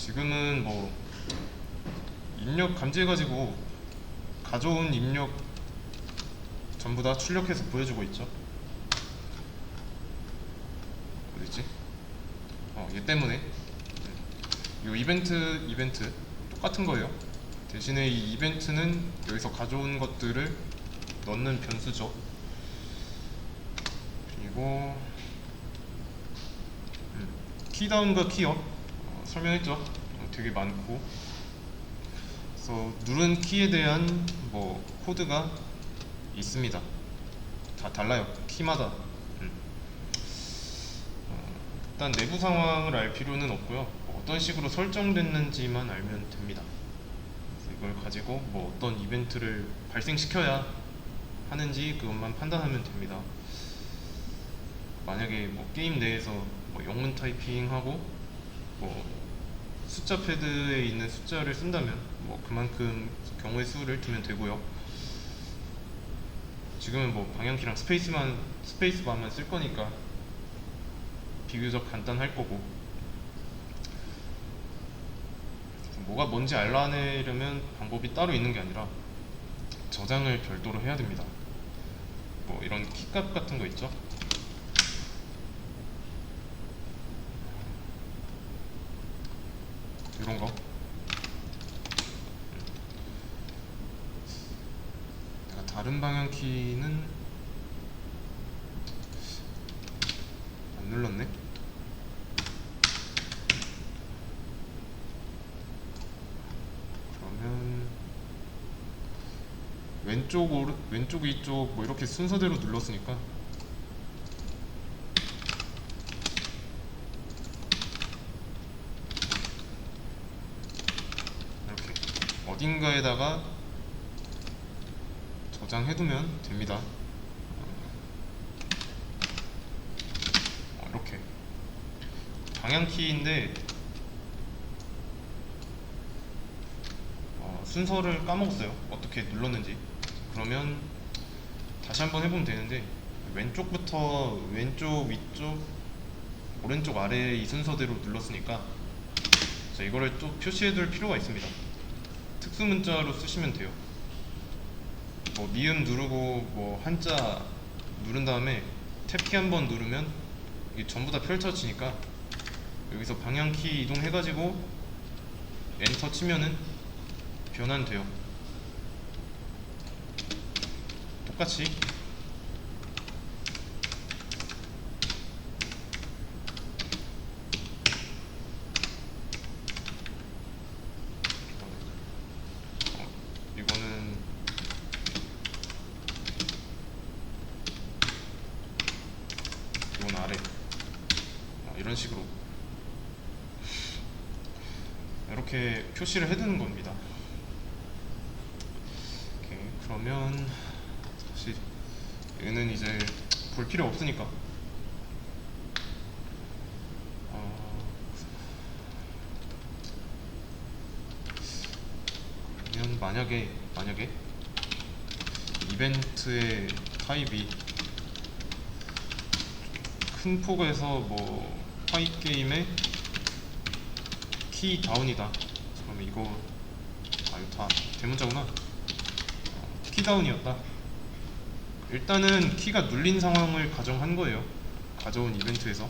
지금은 뭐 입력 감지해가지고 가져온 입력 전부 다 출력해서 보여주고 있죠. 어딨지? 얘 때문에 이 이벤트 똑같은 거예요. 대신에 이 이벤트는 여기서 가져온 것들을 넣는 변수죠. 그리고 키다운과 키업 설명했죠. 되게 많고, 그래서 누른 키에 대한 뭐 코드가 있습니다. 다 달라요, 키마다. 일단 내부 상황을 알 필요는 없고요. 어떤 식으로 설정됐는지만 알면 됩니다. 그래서 이걸 가지고 뭐 어떤 이벤트를 발생시켜야 하는지 그것만 판단하면 됩니다. 만약에 뭐 게임 내에서 뭐 영문 타이핑하고 뭐 숫자 패드에 있는 숫자를 쓴다면 뭐 그만큼 경우의 수를 두면 되고요. 지금은 뭐 방향키랑 스페이스바만 쓸 거니까 비교적 간단할 거고, 뭐가 뭔지 알아내려면 방법이 따로 있는 게 아니라 저장을 별도로 해야 됩니다. 뭐 이런 키값 같은 거 있죠. 이런 거 내가 다른 방향키는 안 눌렀네. 그러면 왼쪽 위쪽 뭐 이렇게 순서대로 눌렀으니까 이렇게 어딘가에다가 저장해두면 됩니다. 이렇게 방향키인데 순서를 까먹었어요, 어떻게 눌렀는지. 그러면 다시 한번 해보면 되는데, 왼쪽부터 왼쪽 위쪽 오른쪽 아래 이 순서대로 눌렀으니까 자, 이거를 또 표시해둘 필요가 있습니다. 특수 문자로 쓰시면 돼요. 뭐 미음 누르고 뭐 한자 누른 다음에 탭키 한번 누르면 이게 전부 다 펼쳐지니까 여기서 방향키 이동해가지고 엔터 치면은 변환돼요. 똑같이 이거는 이건 아래 이런 식으로 이렇게 표시를 해두는 겁니다. 오케이, 그러면 사실 얘는 이제 볼 필요 없으니까 그러면 만약에 이벤트의 타입이 큰 폭에서 뭐 파이 게임의 키 다운이다. 그러면 이거 이거 다 대문자구나. 키 다운이었다. 일단은 키가 눌린 상황을 가정한 거예요, 가져온 이벤트에서.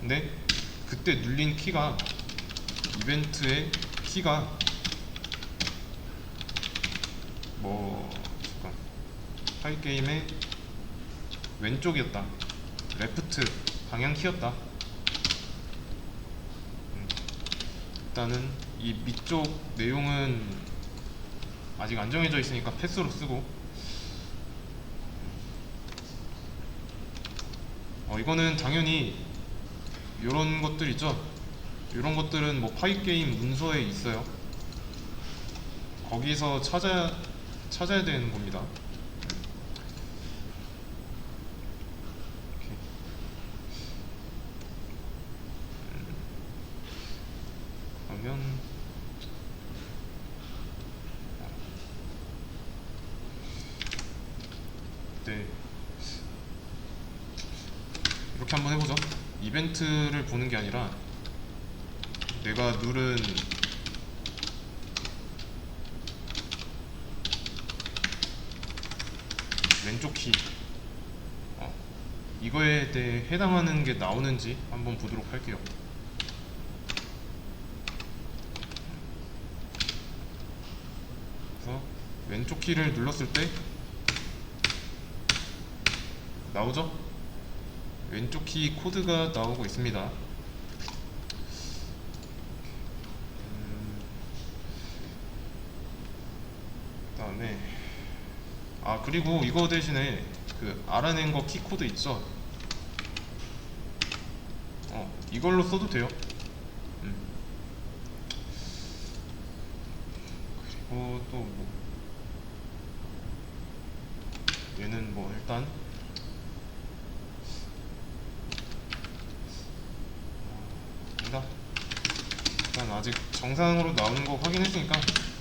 근데 그때 눌린 키가 이벤트의 키가 뭐 잠깐 파이 게임의 왼쪽이었다, 레프트 방향키였다. 일단은 이 밑쪽 내용은 아직 안 정해져 있으니까 패스로 쓰고, 이거는 당연히 이런 것들 있죠. 이런 것들은 뭐 파이 게임 문서에 있어요. 거기서 찾아야 되는 겁니다. 그러면 네, 이렇게 한번 해보죠. 이벤트를 보는 게 아니라 내가 누른 왼쪽 키 이거에 대해 해당하는 게 나오는지 한번 보도록 할게요. 그래서 왼쪽 키를 눌렀을 때 나오죠? 왼쪽 키 코드가 나오고 있습니다. 그다음에 그리고 이거 대신에 그 알아낸 거 키 코드 있죠? 이걸로 써도 돼요. 그리고 또 뭐 얘는 뭐 일단 일단 아직 정상으로 나오는 거 확인했으니까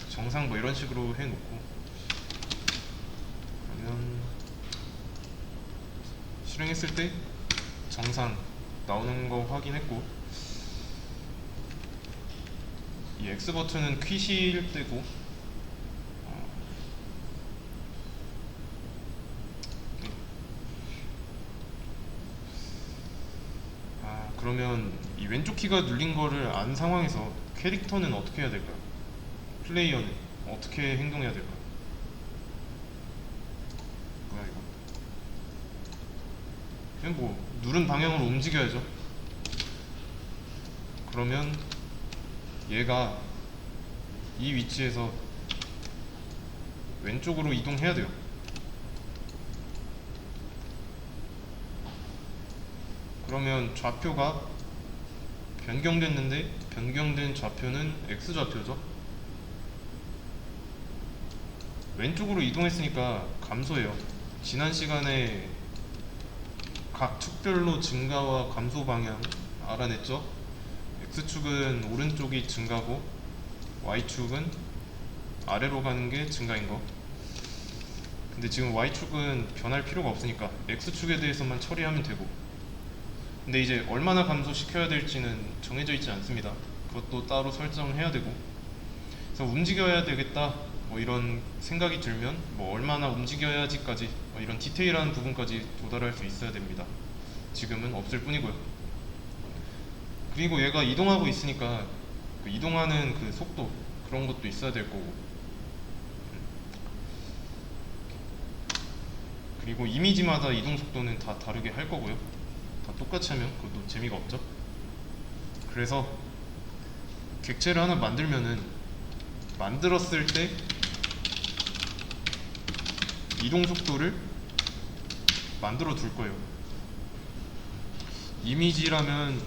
정상 뭐 이런 식으로 해놓고, 그러면 실행했을 때 정상 나오는 거 확인했고, 이 X 버튼은 퀴실 때고, 그러면 이 왼쪽 키가 눌린 거를 안 상황에서 캐릭터는 어떻게 해야 될까요? 플레이어는 어떻게 행동해야 될까요? 뭐야 이거? 그냥 뭐 누른 방향으로 움직여야죠. 그러면 얘가 이 위치에서 왼쪽으로 이동해야 돼요. 그러면 좌표가 변경됐는데 변경된 좌표는 X좌표죠. 왼쪽으로 이동했으니까 감소해요. 지난 시간에 각 축별로 증가와 감소 방향 알아냈죠? X축은 오른쪽이 증가고 Y축은 아래로 가는 게 증가인 거. 근데 지금 Y축은 변할 필요가 없으니까 X축에 대해서만 처리하면 되고, 근데 이제 얼마나 감소시켜야 될지는 정해져 있지 않습니다. 그것도 따로 설정해야 되고, 그래서 움직여야 되겠다 뭐 이런 생각이 들면 뭐 얼마나 움직여야지까지 뭐 이런 디테일한 부분까지 도달할 수 있어야 됩니다. 지금은 없을 뿐이고요. 그리고 얘가 이동하고 있으니까 그 이동하는 그 속도 그런 것도 있어야 될 거고, 그리고 이미지마다 이동 속도는 다 다르게 할 거고요. 다 똑같이 하면 그것도 재미가 없죠. 그래서 객체를 하나 만들면은 만들었을 때 이동 속도를 만들어 둘 거예요. 이미지라면,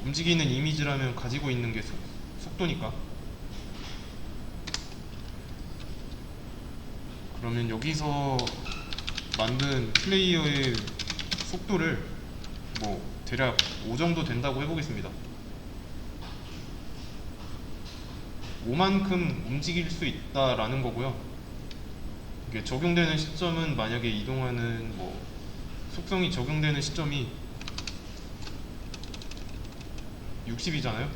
움직이는 이미지라면 가지고 있는 게 속도니까. 그러면 여기서 만든 플레이어의 속도를 뭐 대략 5 정도 된다고 해보겠습니다. 5만큼 움직일 수 있다라는 거고요. 이게 적용되는 시점은 만약에 이동하는 뭐 속성이 적용되는 시점이 60이잖아요.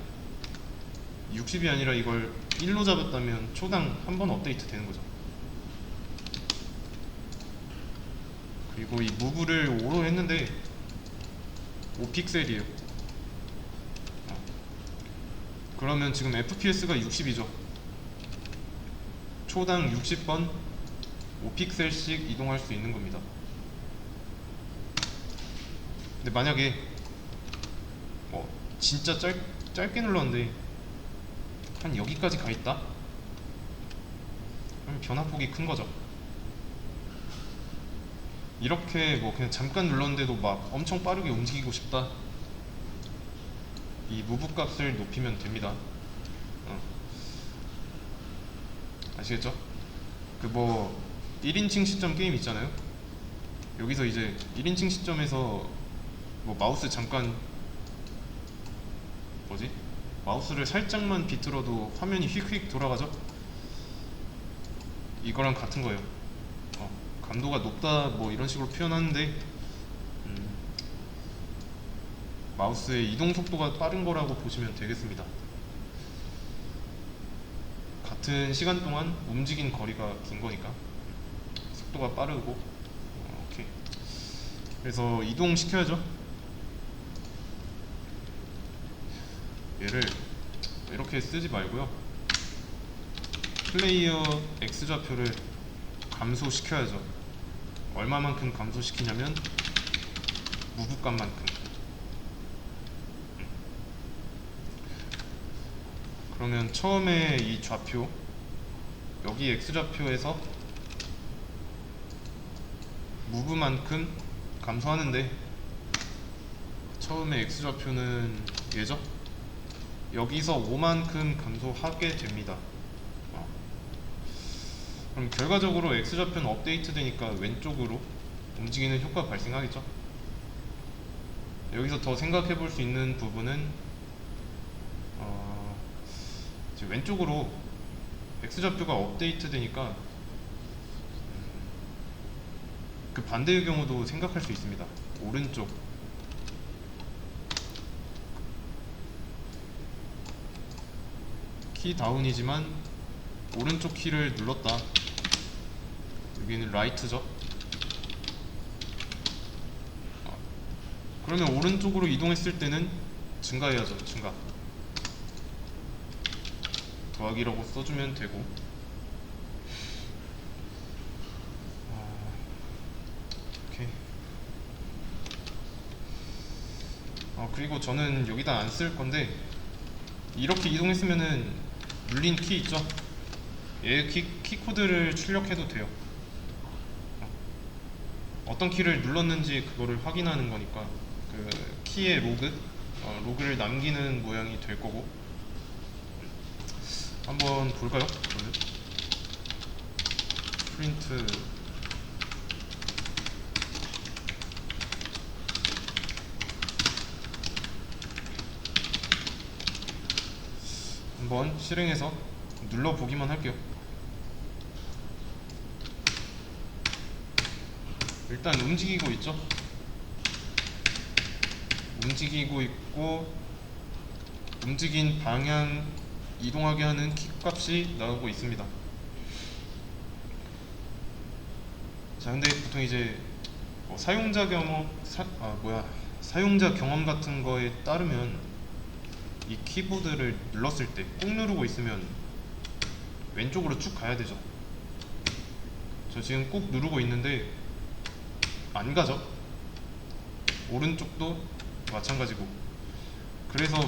60이 아니라 이걸 1로 잡았다면 초당 한 번 업데이트 되는 거죠. 그리고 이 무브를 5로 했는데 5픽셀이에요. 그러면 지금 FPS가 60이죠. 초당 60번 5픽셀씩 이동할 수 있는 겁니다. 근데 만약에 진짜 짧게 눌렀는데 한 여기까지 가 있다? 그럼 변화폭이 큰 거죠. 이렇게 뭐 그냥 잠깐 눌렀는데도 막 엄청 빠르게 움직이고 싶다, 이 무브 값을 높이면 됩니다. 아시겠죠? 그 뭐 1인칭 시점 게임 있잖아요. 여기서 이제 1인칭 시점에서 뭐 마우스 잠깐 마우스를 살짝만 비틀어도 화면이 휙휙 돌아가죠? 이거랑 같은 거예요. 감도가 높다 뭐 이런 식으로 표현하는데 마우스의 이동 속도가 빠른 거라고 보시면 되겠습니다. 같은 시간 동안 움직인 거리가 긴 거니까 속도가 빠르고 오케이. 그래서 이동시켜야죠. 얘를 이렇게 쓰지 말고요, 플레이어 X좌표를 감소시켜야죠. 얼마만큼 감소시키냐면 무브값만큼. 그러면 처음에 이 좌표, 여기 X좌표에서 무브만큼 감소하는데, 처음에 X좌표는 얘죠? 여기서 5만큼 감소하게 됩니다. 그럼 결과적으로 X좌표는 업데이트 되니까 왼쪽으로 움직이는 효과가 발생하겠죠? 여기서 더 생각해 볼 수 있는 부분은 이제 왼쪽으로 X좌표가 업데이트 되니까 그 반대의 경우도 생각할 수 있습니다. 오른쪽 키 다운이지만 오른쪽 키를 눌렀다. 여기는 라이트죠. 그러면 오른쪽으로 이동했을 때는 증가해야죠. 증가. 더하기라고 써주면 되고. 오케이. 그리고 저는 여기다 안 쓸 건데, 이렇게 이동했으면은 눌린 키 있죠? 얘 키 코드를 출력해도 돼요. 어떤 키를 눌렀는지 그거를 확인하는 거니까 그 키의 로그를 남기는 모양이 될 거고. 한번 볼까요? 그러면 프린트 한번 실행해서 눌러보기만 할게요. 일단 움직이고 있죠? 움직이고 있고, 움직인 방향 이동하게 하는 키 값이 나오고 있습니다. 자, 근데 보통 이제 사용자 경험 같은 거에 따르면 이 키보드를 눌렀을 때 꾹 누르고 있으면 왼쪽으로 쭉 가야 되죠. 저 지금 꾹 누르고 있는데 안 가죠. 오른쪽도 마찬가지고. 그래서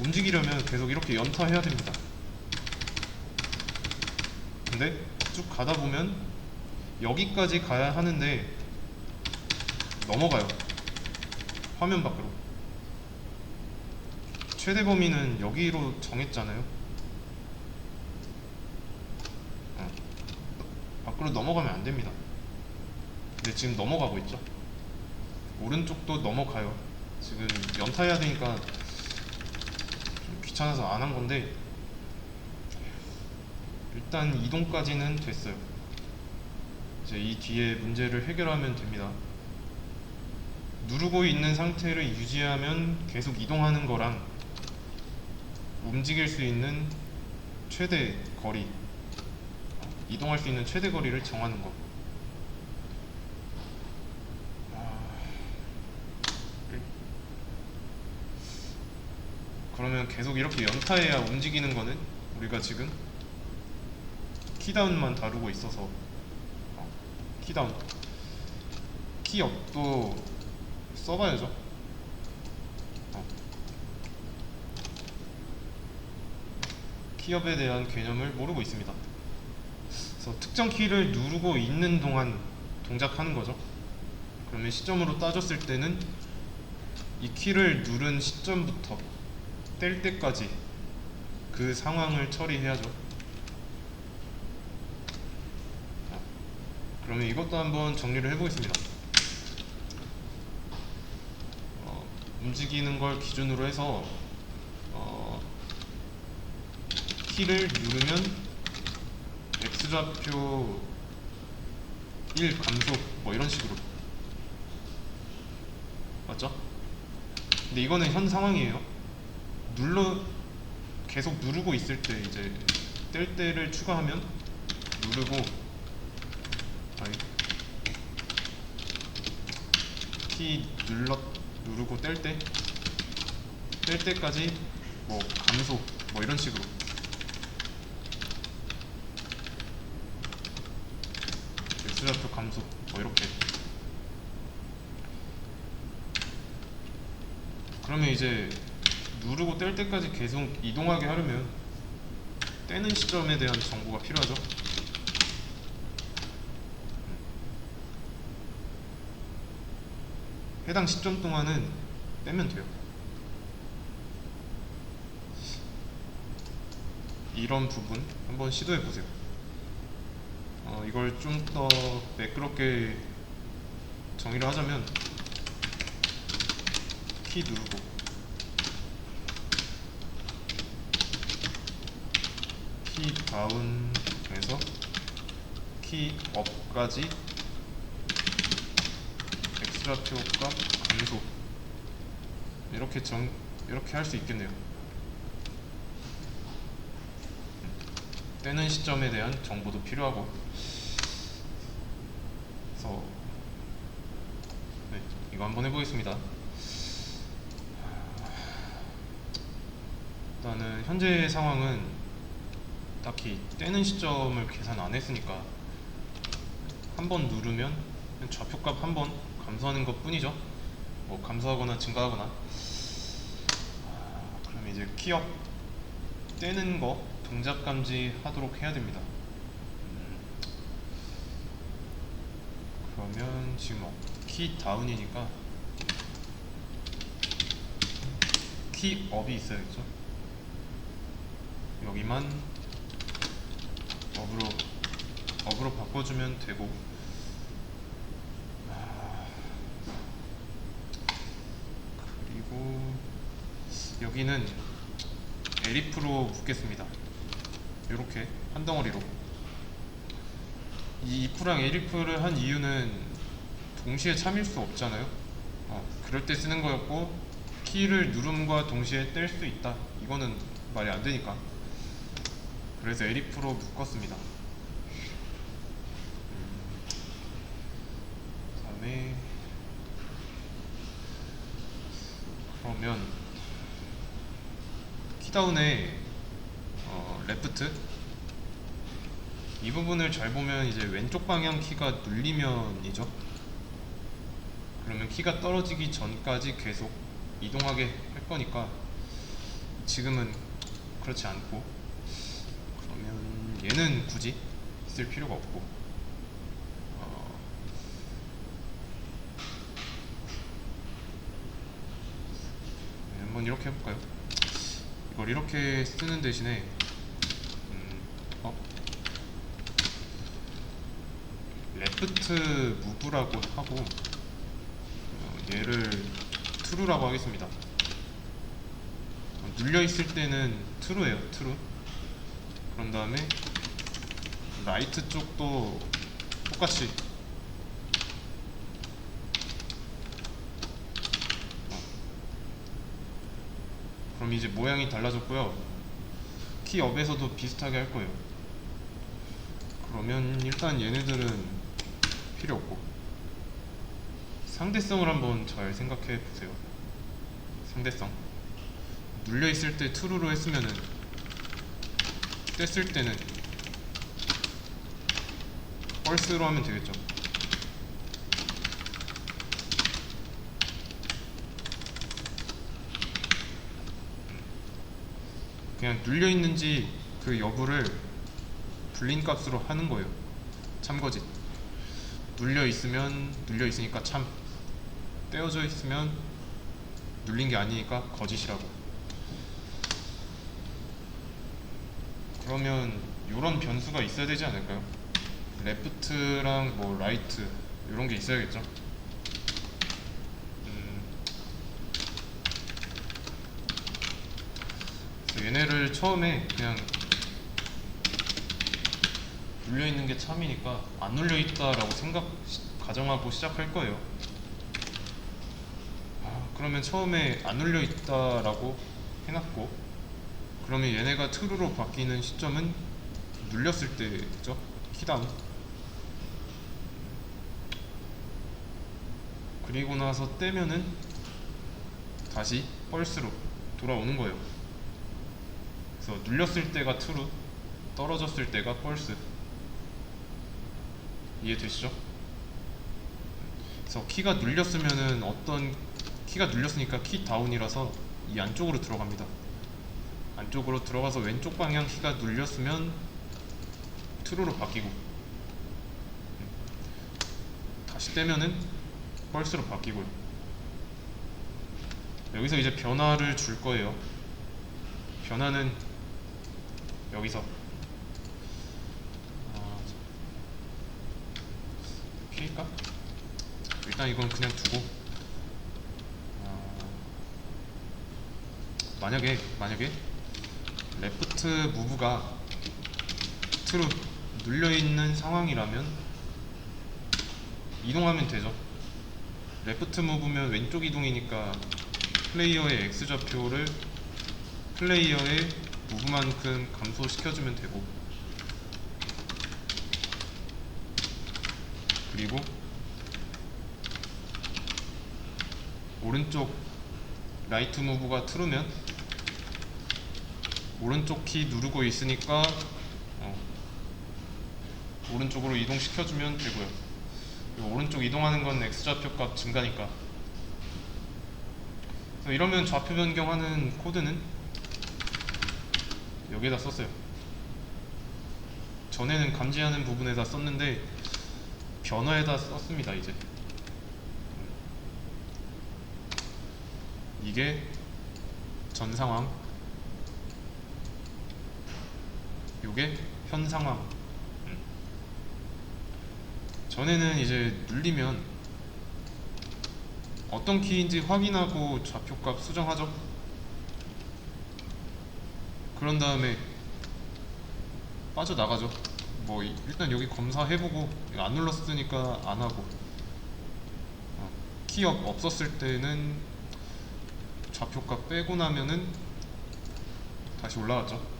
움직이려면 계속 이렇게 연타해야 됩니다. 근데 쭉 가다 보면 여기까지 가야 하는데 넘어가요. 화면 밖으로. 최대 범위는 여기로 정했잖아요. 밖으로 넘어가면 안 됩니다. 근데 지금 넘어가고 있죠. 오른쪽도 넘어가요. 지금 연타해야 되니까 좀 귀찮아서 안 한 건데, 일단 이동까지는 됐어요. 이제 이 뒤에 문제를 해결하면 됩니다. 누르고 있는 상태를 유지하면 계속 이동하는 거랑 움직일 수 있는 최대 거리, 이동할 수 있는 최대 거리를 정하는 거. 그러면 계속 이렇게 연타해야 움직이는 거는 우리가 지금 키다운만 다루고 있어서 키다운, 키업도 써봐야죠. 키업에 대한 개념을 모르고 있습니다. 그래서 특정 키를 누르고 있는 동안 동작하는 거죠. 그러면 시점으로 따졌을 때는 이 키를 누른 시점부터 뗄 때까지 그 상황을 처리해야죠. 그러면 이것도 한번 정리를 해보겠습니다. 움직이는 걸 기준으로 해서 키를 누르면 X좌표 1 감소 이런 식으로 맞죠? 근데 이거는 현 상황이에요. 눌러 계속 누르고 있을 때 이제 뗄 때를 추가하면 누르고 아니, 키 누르고 뗄 때까지 뭐 감소 뭐 이런 식으로 X좌표 감소 뭐 이렇게. 그러면 이제 누르고 뗄 때까지 계속 이동하게 하려면 떼는 시점에 대한 정보가 필요하죠. 해당 시점 동안은 빼면 돼요. 이런 부분 한번 시도해 보세요. 이걸 좀 더 매끄럽게 정의를 하자면 키 누르고 키 다운에서 키 업까지 X좌표 값 감소 이렇게 할 수 있겠네요. 떼는 시점에 대한 정보도 필요하고. 그래서 네, 이거 한번 해보겠습니다. 일단은 현재 상황은 딱히 떼는 시점을 계산 안 했으니까 한 번 누르면 좌표값 한 번 감소하는 것 뿐이죠. 뭐 감소하거나 증가하거나. 그럼 이제 키업 떼는 거 동작 감지 하도록 해야 됩니다. 그러면 지금 키 다운이니까 키 업이 있어야겠죠. 여기만 업으로 바꿔주면 되고. 그리고 여기는 에리프로 묶겠습니다. 이렇게 한 덩어리로. 이 이프랑 에리프를 한 이유는 동시에 참일 수 없잖아요. 그럴 때 쓰는 거였고, 키를 누름과 동시에 뗄 수 있다, 이거는 말이 안 되니까. 그래서 에리프로 묶었습니다. 그다음에 그러면 키다운에 레프트 이 부분을 잘 보면 이제 왼쪽 방향 키가 눌리면이죠. 그러면 키가 떨어지기 전까지 계속 이동하게 할 거니까 지금은 그렇지 않고, 그러면 얘는 굳이 쓸 필요가 없고, 한번 이렇게 해볼까요? 이걸 이렇게 쓰는 대신에 레프트 무브라고 하고 얘를 true라고 하겠습니다. 눌려있을 때는 true예요. true. 그런 다음에 라이트 쪽도 똑같이 그럼 이제 모양이 달라졌고요. 키 업에서도 비슷하게 할 거예요. 그러면 일단 얘네들은 필요 없고, 상대성을 한번 잘 생각해 보세요. 상대성 눌려 있을 때 true로 했으면은 뗐을 때는 false로 하면 되겠죠. 그냥 눌려 있는지 그 여부를 불린 값으로 하는 거예요. 참거짓. 눌려 있으니까 참, 떼어져 있으면 눌린 게 아니니까 거짓이라고. 그러면 이런 변수가 있어야 되지 않을까요? 레프트랑 뭐 라이트 이런 게 있어야겠죠. 그래서 얘네를 처음에 그냥 눌려 있는 게 참이니까 안 눌려 있다라고 가정하고 시작할 거예요. 그러면 처음에 안 눌려 있다라고 해놨고, 그러면 얘네가 true로 바뀌는 시점은 눌렸을 때죠. 키다운. 그리고 나서 떼면은 다시 펄스로 돌아오는 거예요. 그래서 눌렸을 때가 true, 떨어졌을 때가 펄스. 이해되시죠? 그래서 키가 눌렸으면은 어떤 키가 눌렸으니까 키 다운이라서 이 안쪽으로 들어갑니다. 안쪽으로 들어가서 왼쪽 방향 키가 눌렸으면 true로 바뀌고, 다시 떼면은 펄스로 바뀌고요. 여기서 이제 변화를 줄 거예요. 변화는 여기서 피일까? 일단 이건 그냥 두고, 만약에 레프트 무브가 트루 눌려있는 상황이라면 이동하면 되죠. 레프트 무브면 왼쪽 이동이니까 플레이어의 X좌표를 플레이어의 무브만큼 감소시켜주면 되고, 그리고 오른쪽 라이트 무브가 트루면 오른쪽 키 누르고 있으니까 오른쪽으로 이동시켜주면 되고요. 그리고 오른쪽 이동하는 건 X좌표 값 증가니까. 그래서 이러면 좌표 변경하는 코드는 여기에다 썼어요. 전에는 감지하는 부분에다 썼는데 변화에다 썼습니다. 이제 이게 전 상황, 요게 현 상황. 전에는 이제 눌리면 어떤 키인지 확인하고 좌표값 수정하죠. 그런 다음에 빠져나가죠. 뭐 일단 여기 검사해보고 안 눌렀으니까 안하고, 키 없었을 때는 좌표값 빼고 나면은 다시 올라갔죠.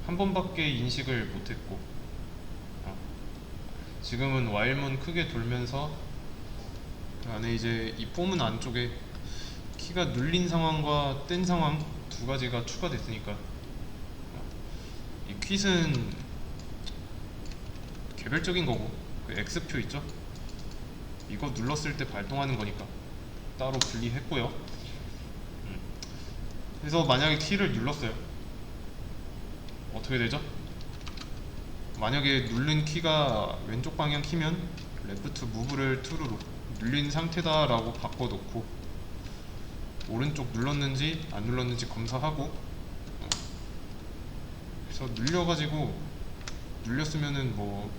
한 번밖에 인식을 못했고, 지금은 while문 크게 돌면서 그 안에 이제 이 폼은 안쪽에 키가 눌린 상황과 뗀 상황 두 가지가 추가됐으니까, 이 퀴즈는 개별적인 거고, 그 X표 있죠? 이거 눌렀을 때 발동하는 거니까 따로 분리했고요. 그래서 만약에 키를 눌렀어요. 어떻게 되죠? 만약에 누른 키가 왼쪽 방향 키면 레프트 무브를 true로 눌린 상태다 라고 바꿔놓고, 오른쪽 눌렀는지 안 눌렀는지 검사하고, 그래서 눌렸으면은 뭐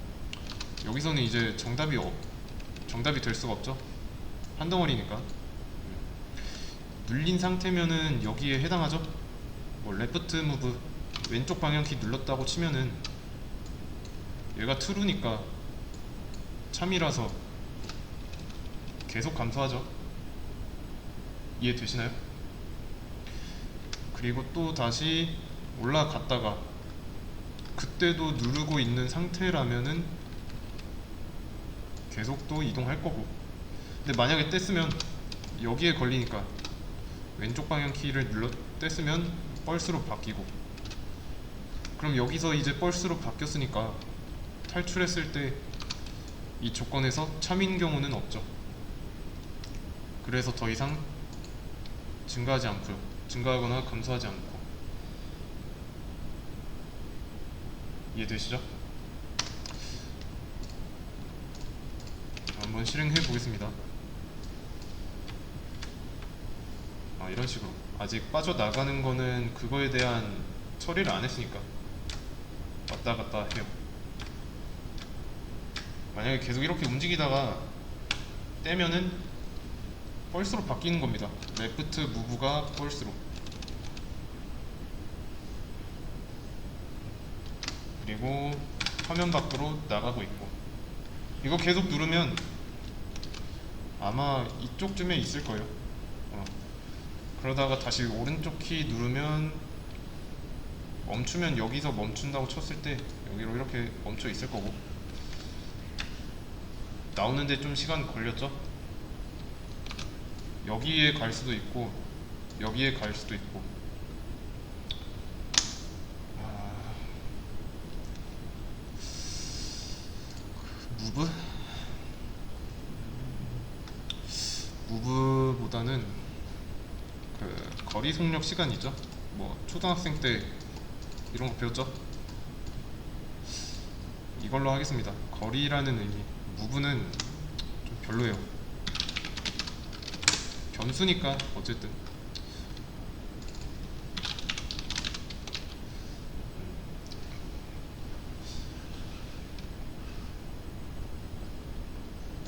여기서는 이제 정답이 될 수가 없죠. 한 덩어리니까. 눌린 상태면은 여기에 해당하죠. 뭐 레프트 무브 왼쪽 방향 키 눌렀다고 치면은 얘가 true니까 참이라서 계속 감소하죠. 이해되시나요? 그리고 또 다시 올라갔다가 그때도 누르고 있는 상태라면은 계속 또 이동할 거고, 근데 만약에 뗐으면 여기에 걸리니까 왼쪽 방향 키를 뗐으면 펄스로 바뀌고, 그럼 여기서 이제 펄스로 바뀌었으니까 탈출했을 때 이 조건에서 참인 경우는 없죠. 그래서 더 이상 증가하지 않고요. 증가하거나 감소하지 않고. 이해되시죠? 한번 실행해 보겠습니다. 이런 식으로 아직 빠져나가는 거는 그거에 대한 처리를 안 했으니까 왔다 갔다 해요. 만약에 계속 이렇게 움직이다가 떼면은 펄스로 바뀌는 겁니다. 레프트 무브가 펄스로. 그리고 화면 밖으로 나가고 있고, 이거 계속 누르면 아마 이쪽쯤에 있을 거예요. 그러다가 다시 오른쪽 키 누르면 멈추면 여기서 멈춘다고 쳤을 때 여기로 이렇게 멈춰 있을 거고, 나오는데 좀 시간 걸렸죠? 여기에 갈 수도 있고 여기에 갈 수도 있고. 무브? 무브보다는 그 거리 속력 시간 있죠? 뭐 초등학생 때 이런 거 배웠죠? 이걸로 하겠습니다. 거리라는 의미. 무브는 좀 별로예요. 변수니까 어쨌든.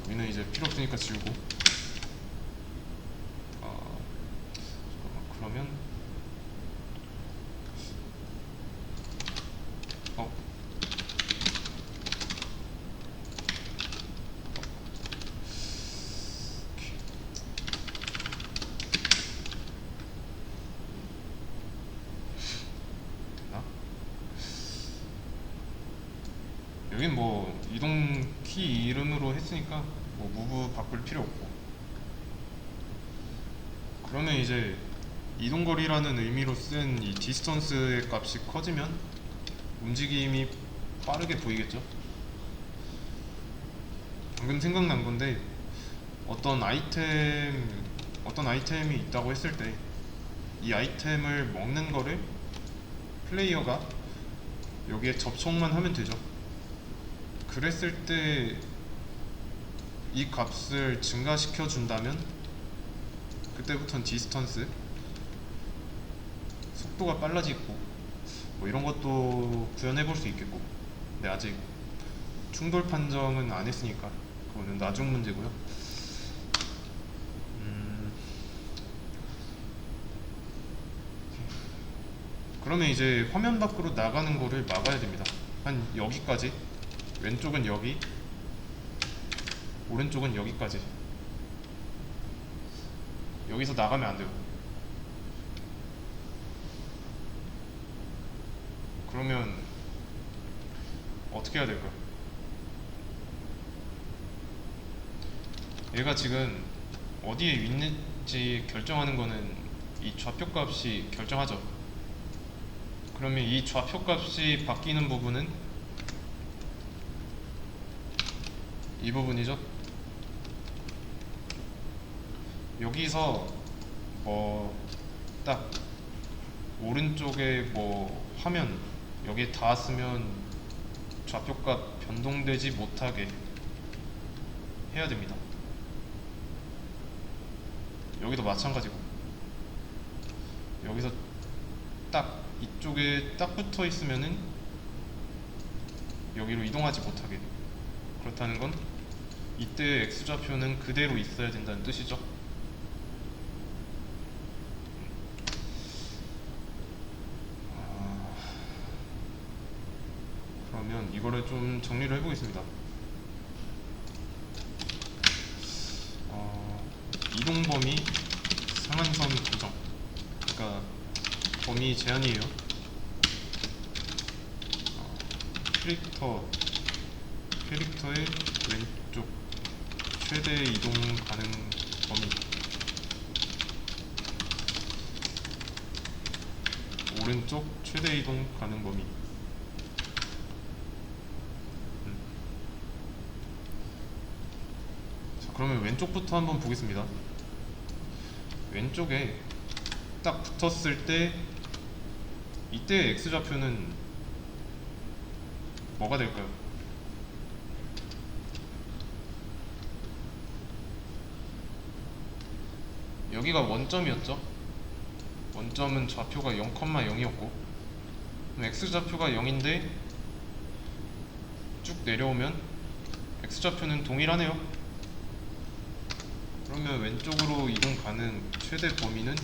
여기는 이제 필요 없으니까 지우고. 그러면 여긴 뭐 이동 키 이름으로 했으니까 뭐 무브 바꿀 필요 없고. 그러면 이제 이동거리라는 의미로 쓴 이 디스턴스의 값이 커지면 움직임이 빠르게 보이겠죠? 방금 생각난 건데, 어떤 아이템이 있다고 했을 때 이 아이템을 먹는 거를 플레이어가 여기에 접속만 하면 되죠. 그랬을 때 이 값을 증가시켜 준다면 그때부터는 디스턴스, 속도가 빨라지고 뭐 이런 것도 구현해 볼 수 있겠고. 근데 아직 충돌 판정은 안 했으니까 그거는 나중 문제고요. 그러면 이제 화면 밖으로 나가는 거를 막아야 됩니다. 한 여기까지. 왼쪽은 여기, 오른쪽은 여기까지. 여기서 나가면 안 돼요. 그러면 어떻게 해야 될까요? 얘가 지금 어디에 있는지 결정하는 거는 이 좌표값이 결정하죠. 그러면 이 좌표값이 바뀌는 부분은 이 부분이죠. 여기서 딱 오른쪽에 뭐 화면 여기에 닿았으면 좌표값 변동되지 못하게 해야 됩니다. 여기도 마찬가지고, 여기서 딱 이쪽에 딱 붙어 있으면은 여기로 이동하지 못하게. 그렇다는 건 이때 X좌표는 그대로 있어야 된다는 뜻이죠. 그러면 이거를 좀 정리를 해보겠습니다. 이동 범위 상한선 고정. 그러니까 범위 제한이에요. 캐릭터의 왼쪽 최대 이동 가능 범위, 오른쪽 최대 이동 가능 범위. 자, 그러면 왼쪽부터 한번 보겠습니다. 왼쪽에 딱 붙었을 때 이때 X좌표는 뭐가 될까요? 여기가 원점이었죠? 원점은 좌표가 0,0이었고, 그럼 X좌표가 0인데 쭉 내려오면 X좌표는 동일하네요. 그러면 왼쪽으로 이동 가능 최대 범위는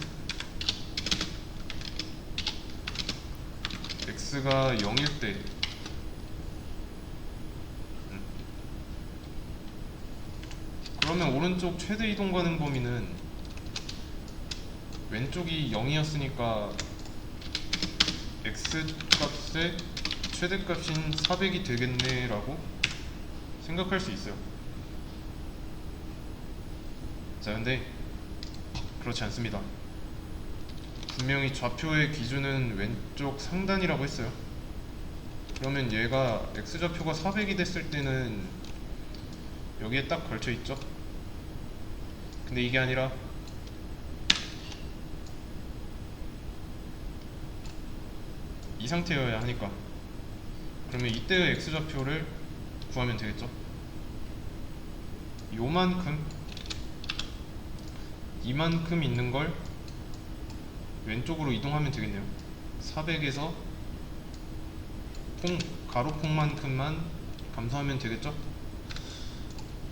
X가 0일 때 그러면 오른쪽 최대 이동 가능 범위는 왼쪽이 0이었으니까 x 값의 최대값인 400이 되겠네 라고 생각할 수 있어요. 자, 근데 그렇지 않습니다. 분명히 좌표의 기준은 왼쪽 상단이라고 했어요. 그러면 얘가 x좌표가 400이 됐을 때는 여기에 딱 걸쳐 있죠. 근데 이게 아니라 이 상태여야 하니까, 그러면 이때의 x좌표를 구하면 되겠죠. 요만큼, 이만큼 있는 걸 왼쪽으로 이동하면 되겠네요. 400에서 가로폭만큼만 감소하면 되겠죠.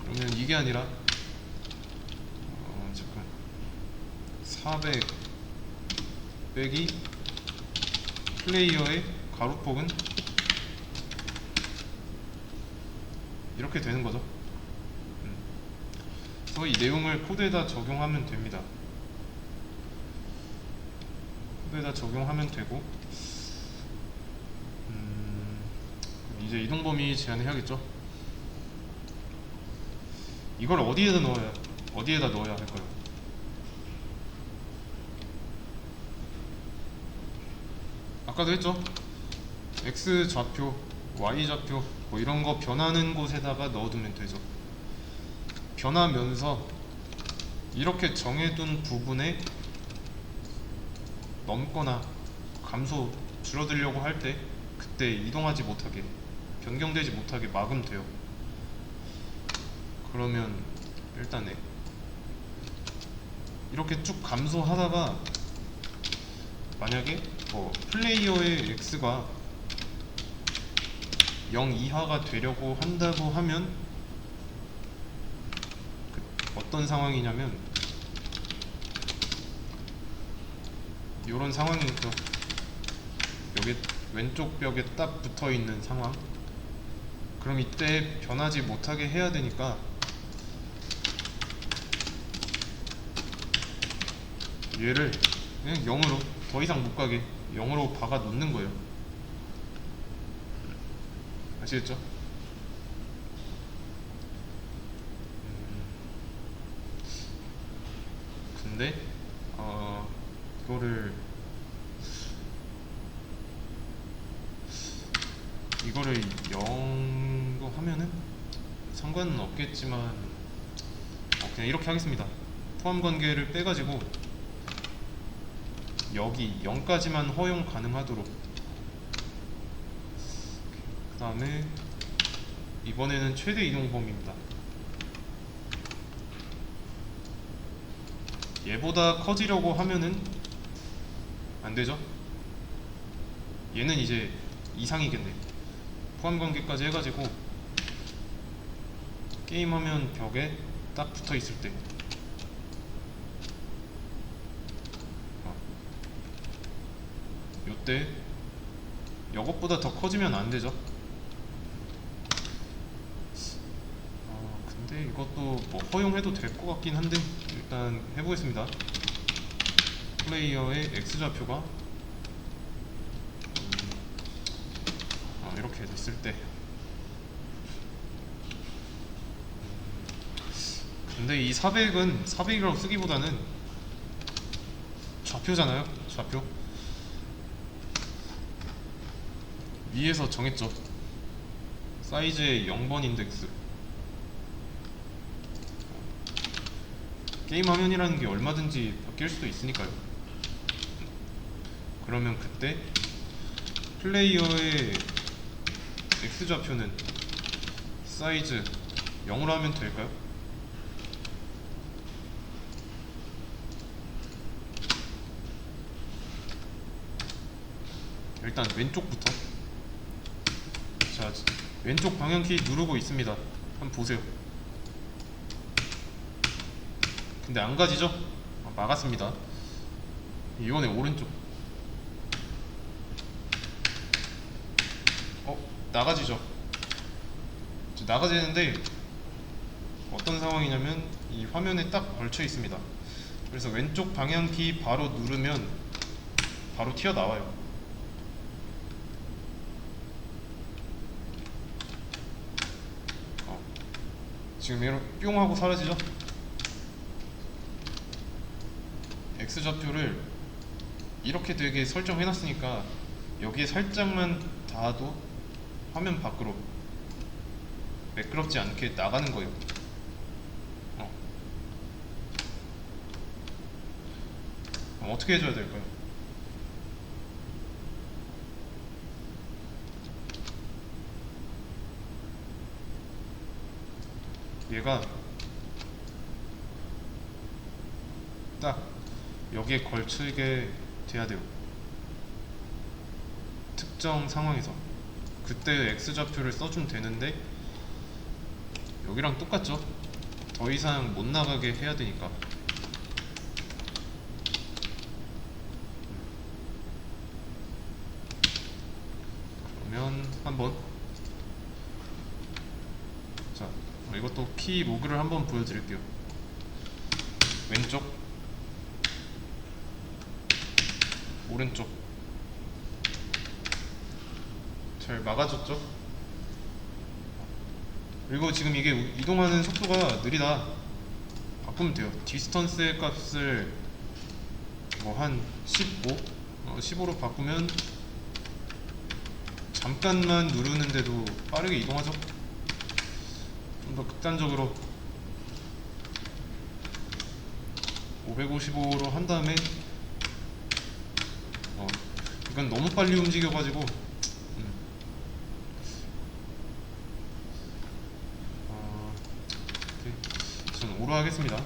그러면 이게 아니라 잠깐 400 빼기 플레이어의 가로폭은 이렇게 되는 거죠. 그래서 이 내용을 코드에다 적용하면 됩니다. 코드에다 적용하면 되고, 이제 이동 범위 제한을 해야겠죠. 이걸 어디에다 넣어야 할까요? 아까도 했죠. x 좌표, y 좌표 뭐 이런 거 변하는 곳에다가 넣어두면 되죠. 변하면서 이렇게 정해둔 부분에 넘거나 감소, 줄어들려고 할 때 그때 이동하지 못하게, 변경되지 못하게 막으면 돼요. 그러면 일단에 이렇게 쭉 감소하다가 만약에 플레이어의 x가 0 이하가 되려고 한다고 하면 어떤 상황이냐면 이런 상황이죠. 여기 왼쪽 벽에 딱 붙어있는 상황. 그럼 이때 변하지 못하게 해야 되니까 얘를 그냥 0으로, 더 이상 못 가게 0으로 박아 놓는 거예요. 아시겠죠? 근데 이거를 0로 하면은 상관은 없겠지만 그냥 이렇게 하겠습니다. 포함 관계를 빼가지고 여기 0까지만 허용 가능하도록. 그 다음에 이번에는 최대 이동 범위입니다. 얘보다 커지려고 하면은 안 되죠. 얘는 이제 이상이겠네. 포함 관계까지 해가지고 게임하면 벽에 딱 붙어 있을 때 요때 이것보다 더 커지면 안 되죠. 근데 이것도 뭐 허용해도 될 것 같긴 한데 일단 해보겠습니다. 플레이어의 x좌표가 이렇게 됐을 때, 근데 이 400은 400이라고 쓰기보다는 좌표잖아요. 좌표 위에서 정했죠. 사이즈의 0번 인덱스. 게임 화면이라는 게 얼마든지 바뀔 수도 있으니까요. 그러면 그때 플레이어의 x좌표는 사이즈 0으로 하면 될까요? 일단 왼쪽부터. 자, 왼쪽 방향키 누르고 있습니다. 한번 보세요. 근데 안 가지죠? 막았습니다. 이번에 오른쪽. 나가지죠. 나가지는데 어떤 상황이냐면 이 화면에 딱 걸쳐 있습니다. 그래서 왼쪽 방향키 바로 누르면 바로 튀어나와요. 지금 이렇게 뿅 하고 사라지죠? X좌표를 이렇게 되게 설정해놨으니까 여기에 살짝만 닿아도 화면 밖으로 매끄럽지 않게 나가는 거예요. 어떻게 해줘야 될까요? 얘가 딱 여기에 걸치게 돼야 돼요. 특정 상황에서 그때 X좌표를 써주면 되는데 여기랑 똑같죠? 더 이상 못 나가게 해야 되니까. 그러면 한번 자 이것도 키 로그를 한번 보여드릴게요. 왼쪽 오른쪽 잘 막아줬죠? 그리고 지금 이게 이동하는 속도가 느리다 바꾸면 돼요. 디스턴스의 값을 뭐 한 15? 15로 바꾸면 잠깐만 누르는데도 빠르게 이동하죠? 좀 더 극단적으로 555로 한 다음에 이건 너무 빨리 움직여가지고 저는 5로 하겠습니다.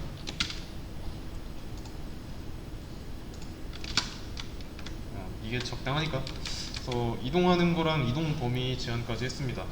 이게 적당하니까. 그래서 이동하는 거랑 이동 범위 제한까지 했습니다.